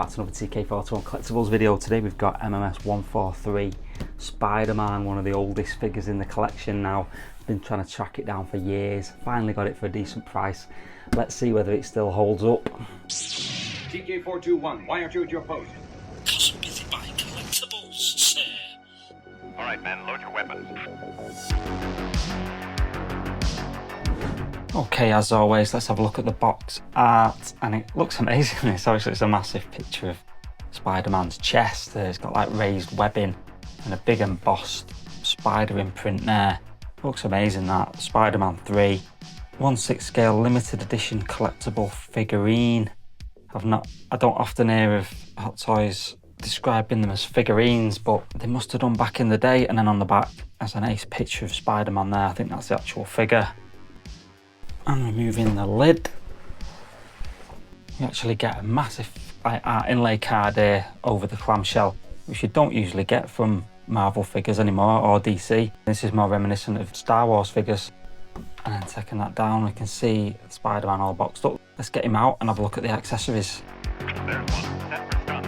back to another TK41 Collectibles video. Today we've got MMS143 Spider-Man, one of the oldest figures in the collection now. Been trying to track it down for years, finally got it for a decent price. Let's see whether it still holds up. TK421, why aren't you at your post? Because I'm busy buying collectibles, sir. Alright men, load your weapons. Okay, as always, let's have a look at the box art, and it looks amazing. Obviously it's a massive picture of Spider-Man's chest. It's got like raised webbing and a big embossed spider imprint there. Looks amazing, that. Spider-Man 3, 1/6 scale limited edition collectible figurine. I don't often hear of Hot Toys describing them as figurines, but they must have done back in the day. And then on the back, there's a nice picture of Spider-Man there. I think that's the actual figure. And removing the lid, you actually get a massive art inlay card here over the clamshell, which you don't usually get from Marvel figures anymore, or DC. This is more reminiscent of Star Wars figures. And then taking that down, we can see Spider-Man all boxed up. Let's get him out and have a look at the accessories. There's one. Set for stun.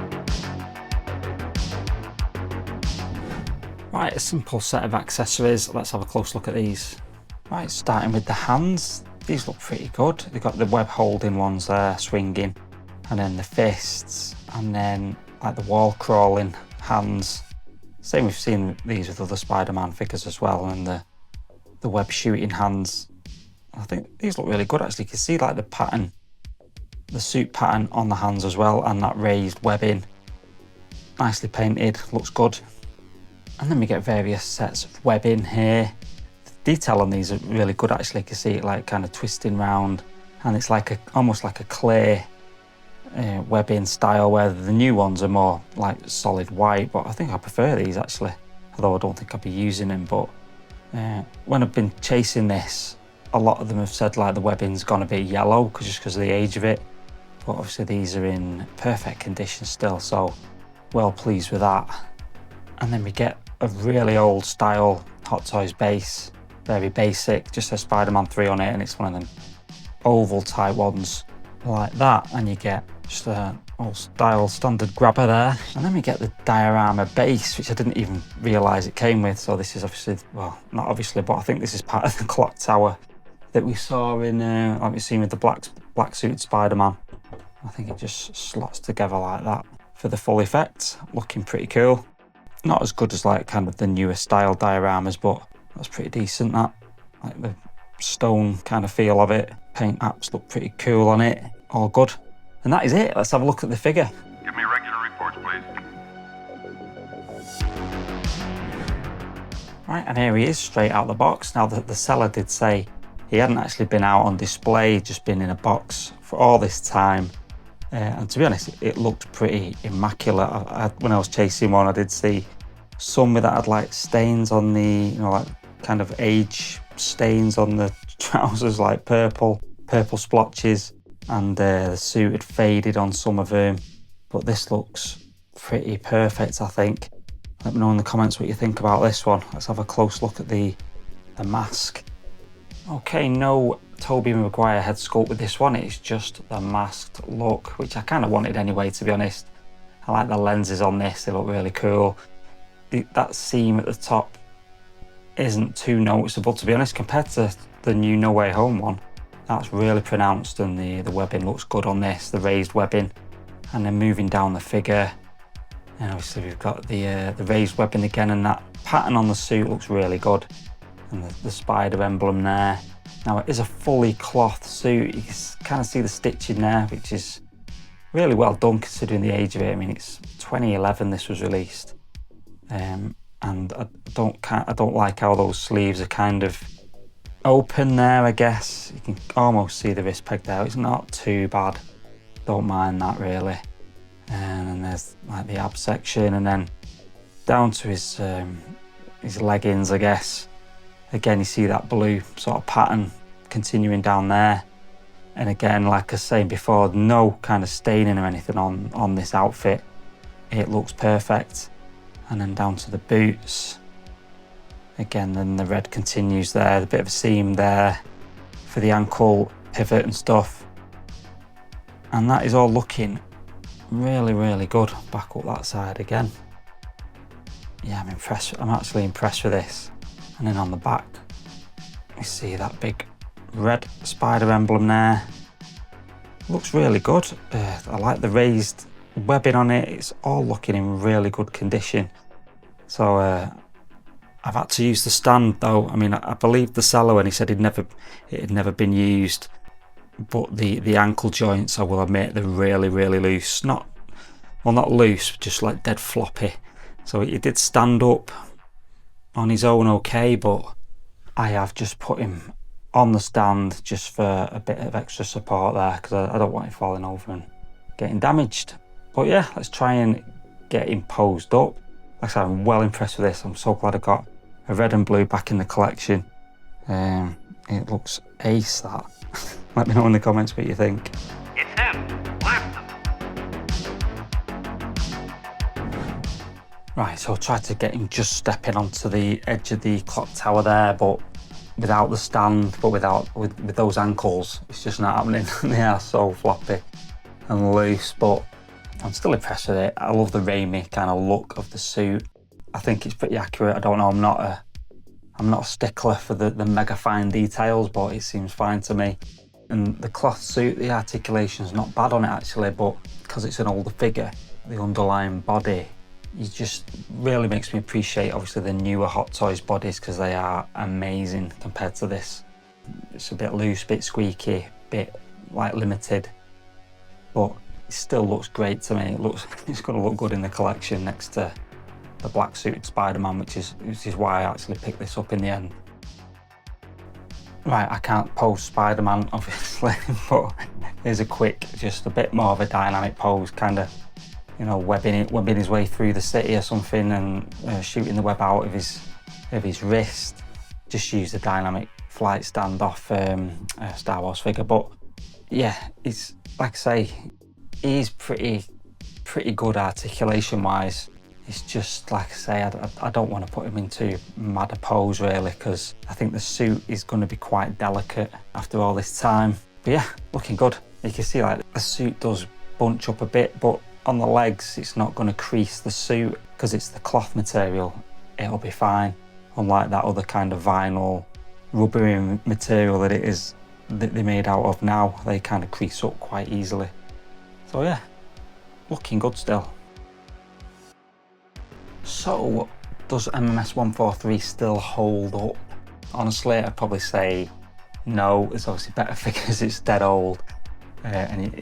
Right, a simple set of accessories. Let's have a close look at these. Right, starting with the hands. These look pretty good. They've got the web holding ones there, swinging, and then the fists, and then like the wall crawling hands. Same, we've seen these with other Spider-Man figures as well, and the web shooting hands. I think these look really good actually. You can see like the pattern, the suit pattern on the hands as well, and that raised webbing. Nicely painted, looks good. And then we get various sets of webbing here. Detail on these are really good actually. You can see it like kind of twisting round, and it's like almost like a clay webbing style, where the new ones are more like solid white, but I think I prefer these actually, although I don't think I'll be using them. But when I've been chasing this, a lot of them have said like the webbing's gonna be yellow just because of the age of it, but obviously these are in perfect condition still, so well pleased with that. And then we get a really old style Hot Toys base. Very basic, just says Spider-Man 3 on it, and it's one of them oval type ones like that, and you get just an old style standard grabber there. And then we get the diorama base, which I didn't even realise it came with. So this is obviously, well, not obviously, but I think this is part of the clock tower that we saw in, like we've seen with the black suited Spider-Man. I think it just slots together like that for the full effect, looking pretty cool. Not as good as like kind of the newer style dioramas, but that's pretty decent, that. Like the stone kind of feel of it. Paint apps look pretty cool on it. All good. And that is it. Let's have a look at the figure. Give me regular reports, please. Right, and here he is straight out of the box. Now the seller did say he hadn't actually been out on display, just been in a box for all this time. And to be honest, it looked pretty immaculate. When I was chasing one, I did see some that had like stains on the, you know, like kind of age stains on the trousers, like purple splotches, and the suit had faded on some of them. But this looks pretty perfect, I think. Let me know in the comments what you think about this one. Let's have a close look at the mask. Okay, no Tobey Maguire head sculpt with this one. It's just the masked look, which I kind of wanted anyway, to be honest. I like the lenses on this, they look really cool. That seam at the top isn't too noticeable, to be honest, compared to the new No Way Home one. That's really pronounced, and the webbing looks good on this, the raised webbing. And then moving down the figure, and obviously we've got the raised webbing again, and that pattern on the suit looks really good. And the spider emblem there. Now it is a fully cloth suit. You can kind of see the stitching there, which is really well done considering the age of it. I mean, it's 2011 this was released. And I don't like how those sleeves are kind of open there, I guess. You can almost see the wrist peg there. It's not too bad. Don't mind that really. And then there's like the ab section, and then down to his leggings, I guess. Again, you see that blue sort of pattern continuing down there. And again, like I was saying before, no kind of staining or anything on this outfit. It looks perfect. And then down to the boots. Again, then the red continues there, the bit of a seam there for the ankle pivot and stuff. And that is all looking really, really good. Back up that side again. Yeah, I'm impressed. I'm actually impressed with this. And then on the back, you see that big red spider emblem there. Looks really good. I like the raised webbing on it. It's all looking in really good condition. So I've had to use the stand though. I mean, I believe the seller when he said it had never been used, but the ankle joints, I will admit, they're really, really loose. Not loose, just like dead floppy. So it did stand up on his own okay, but I have just put him on the stand just for a bit of extra support there, because I don't want him falling over and getting damaged. But yeah, let's try and get him posed up. Like I said, I'm well impressed with this. I'm so glad I got a red and blue back in the collection. It looks ace, that. Let me know in the comments what you think. It's him. Blast him. Right, so I tried to get him just stepping onto the edge of the clock tower there, but without the stand, but with those ankles, it's just not happening. They are so floppy and loose, but I'm still impressed with it. I love the Raimi kind of look of the suit. I think it's pretty accurate. I don't know, I'm not a stickler for the mega fine details, but it seems fine to me. And the cloth suit, the articulation's not bad on it actually, but because it's an older figure, the underlying body, it just really makes me appreciate obviously the newer Hot Toys bodies, because they are amazing compared to this. It's a bit loose, bit squeaky, bit like limited, but it still looks great to me. It's going to look good in the collection next to the black suited Spider-Man, which is why I actually picked this up in the end. Right, I can't pose Spider-Man obviously, but here's a quick, just a bit more of a dynamic pose, kind of, you know, webbing his way through the city or something, and shooting the web out of his wrist. Just use the dynamic flight stand off Star Wars figure. But yeah, it's like I say, he's pretty good articulation wise. It's just like I say, I don't want to put him into mad a pose really, because I think the suit is going to be quite delicate after all this time. But yeah, looking good. You can see like the suit does bunch up a bit, but on the legs it's not going to crease the suit because it's the cloth material. It'll be fine, unlike that other kind of vinyl rubbery material that they're made out of now. They kind of crease up quite easily. So yeah, looking good still. So, does MMS143 still hold up? Honestly, I'd probably say no. There's obviously better figures. It's dead old, and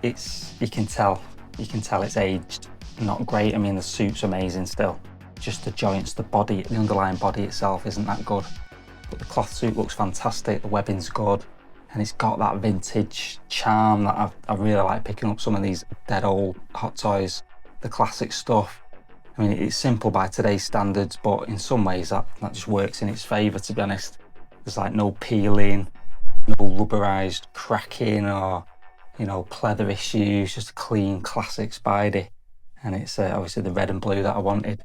you can tell it's aged not great. I mean, the suit's amazing still. Just the joints, the body, the underlying body itself isn't that good. But the cloth suit looks fantastic. The webbing's good, and it's got that vintage charm that I really like picking up some of these dead old Hot Toys, the classic stuff. I mean, it's simple by today's standards, but in some ways that just works in its favour, to be honest. There's like no peeling, no rubberised cracking or, you know, pleather issues, just a clean classic Spidey. And it's obviously the red and blue that I wanted.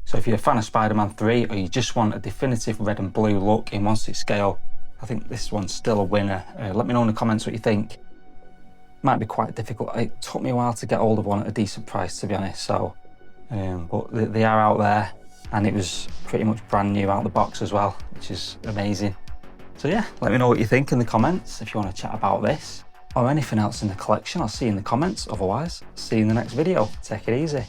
So if you're a fan of Spider-Man 3 or you just want a definitive red and blue look in 1/6 scale, I think this one's still a winner. Let me know in the comments what you think. Might be quite difficult. It took me a while to get hold of one at a decent price, to be honest, so but they are out there, and it was pretty much brand new out of the box as well, which is amazing. So yeah, let me know what you think in the comments if you want to chat about this or anything else in the collection. I'll see you in the comments. Otherwise, see you in the next video. Take it easy.